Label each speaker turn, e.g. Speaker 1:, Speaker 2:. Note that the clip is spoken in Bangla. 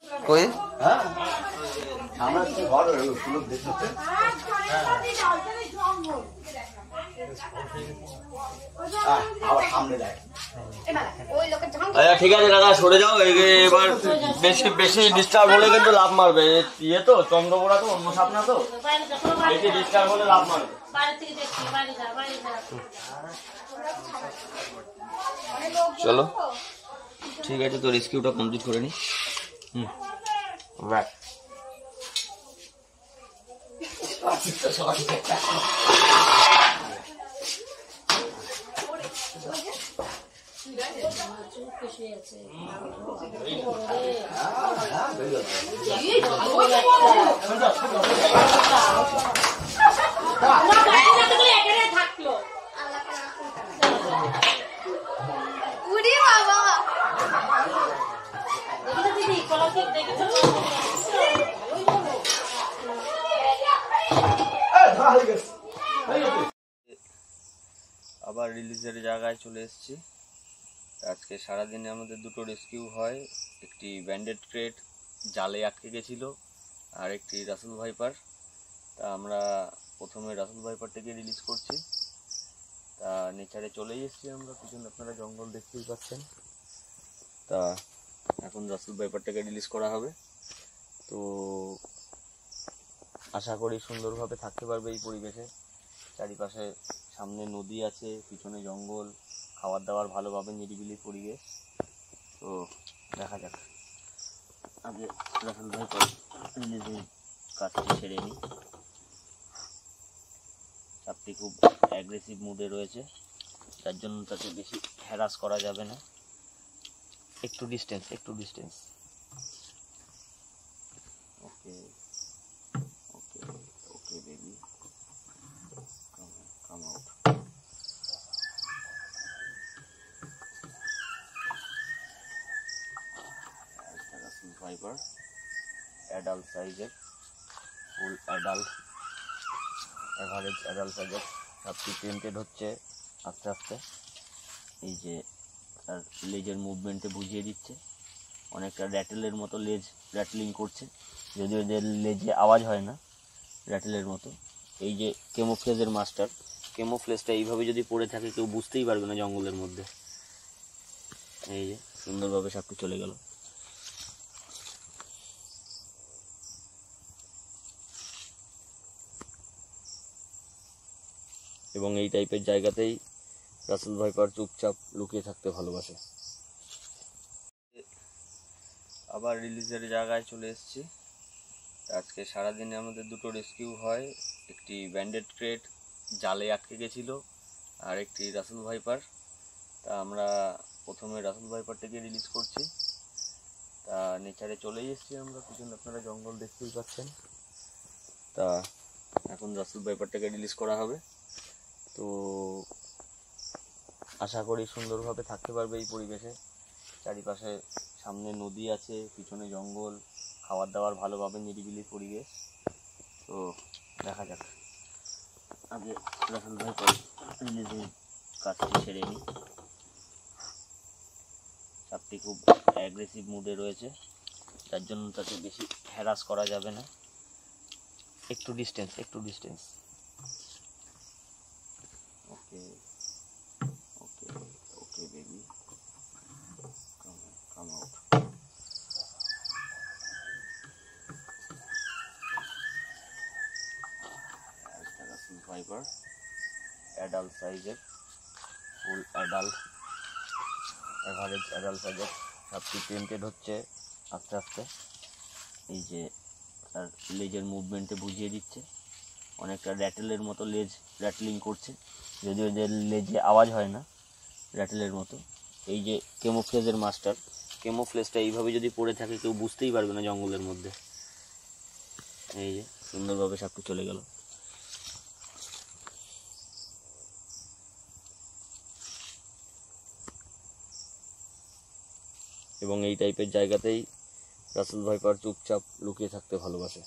Speaker 1: কই
Speaker 2: হ্যাঁ আমরা তো ঘর সুলভ দেখতে আবার সামনে যায়।
Speaker 1: আচ্ছা ঠিক আছে দাদা সরে যাও, এবার বেশি বেশি ডিস্টার্ব হলে কিন্তু লাভ মারবে। ইয়ে তো চন্দ্রবোড়া তো অন্য সাপ না, তো বেশি ডিস্টার্ব হলে লাভ মারবে। চলো ঠিক আছে, তো রেস্কিউটা কমপ্লিট করে নি। রাইট আবার রিলিজের জায়গায় চলে এসেছি। আজকে সারাদিনে আমাদের দুটো রেস্কিউ হয়, একটি ব্যান্ডেড ক্রেট জালে আটকে গেছিলো, আর একটি রাসেল ভাইপার। তা আমরা প্রথমে রাসেল ভাইপারটাকে রিলিজ করছি। তা নেচারে চলেই এসেছি আমরা, পিছনে আপনারা জঙ্গল দেখতেই পাচ্ছেন। তা এখন রাসেল ভাইপারটাকে রিলিজ করা হবে। তো আশা করি সুন্দরভাবে থাকতে পারবে এই পরিবেশে। চারিপাশে সামনে নদী আছে, পিছনে জঙ্গল, খাবার দাবার ভালোভাবে নিরিবিলি পরিবেশ। তো দেখা যাক, আগে রাসেল ভাইপার রিলিজের কাজটি সেরে নিই। সাপটি খুব অ্যাগ্রেসিভ মুডে রয়েছে, যার জন্য তাকে বেশি হ্যারাস করা যাবে না। একটু distance okay okay okay baby, come out. Russell viper adult সাইজের, ফুল অ্যাডাল্ট, এভারেজ অ্যাডাল্ট সাইজের। সাপটি টেন্টেড হচ্ছে আস্তে আস্তে। এই যে তার লেজের মুভমেন্টে বুঝিয়ে দিচ্ছে, অনেকটা র্যাটেলের মতো লেজ র্যাটলিং করছে, যদিও এদের লেজে আওয়াজ হয় না, র্যাটেলের মতো। এই যে কেমোফ্লেজের মাস্টার, কেমোফ্লেজটা এইভাবে যদি পড়ে থাকে কেউ বুঝতেই পারবে না জঙ্গলের মধ্যে। এই যে সুন্দরভাবে সাপটি চলে গেল। এবং এই টাইপের জায়গাতেই রাসেল ভাইপার চুপচাপ লুকিয়ে থাকতে ভালোবাসে। আবার রিলিজের জায়গায় চলে এসেছি। আজকে সারাদিনে আমাদের দুটো রেস্কিউ হয়, একটি ব্যান্ডেড ক্রেট জালে আটকে গেছিলো, আর একটি রাসেল ভাইপার। তা আমরা প্রথমে রাসেল ভাইপারটাকে রিলিজ করছি। তা নেচারে চলেই এসেছি আমরা, পিছনে আপনারা জঙ্গল দেখতেই পাচ্ছেন। তা এখন রাসেল ভাইপারটাকে রিলিজ করা হবে। তো আশা করি সুন্দরভাবে থাকতে পারবে এই পরিবেশে। চারিপাশে সামনে নদী আছে, পিছনে জঙ্গল, খাবার দাবার ভালোভাবে নিরিবিলি পরিবেশ। তো দেখা যাক, আগে রাসেল ভাইপার রিলিজের কাজটি সেরে নিই। সাপটি খুব অ্যাগ্রেসিভ মুডে রয়েছে, যার জন্য তাকে বেশি হ্যারাস করা যাবে না। একটু distance okay okay okay baby, come out. Russell viper adult সাইজের, ফুল অ্যাডাল্ট, এভারেজ অ্যাডাল্ট সাইজের। সাপটি টেন্টেড হচ্ছে আস্তে আস্তে। এই যে তার লেজের মুভমেন্টে বুঝিয়ে দিচ্ছে, অনেকটা র্যাটেলের মতো লেজ র্যাটলিং করছে, যদিও এদের লেজে আওয়াজ হয় না, র্যাটেলের মতো। এই যে কেমোফ্লেজের মাস্টার, কেমোফ্লেজটা এইভাবে যদি পড়ে থাকে কেউ বুঝতেই পারবে না জঙ্গলের মধ্যে। এই যে সুন্দরভাবে সাপটি চলে গেল। এবং এই টাইপের জায়গাতেই রাসেল ভাইপার চুপচাপ লুকিয়ে থাকতে ভালোবাসে।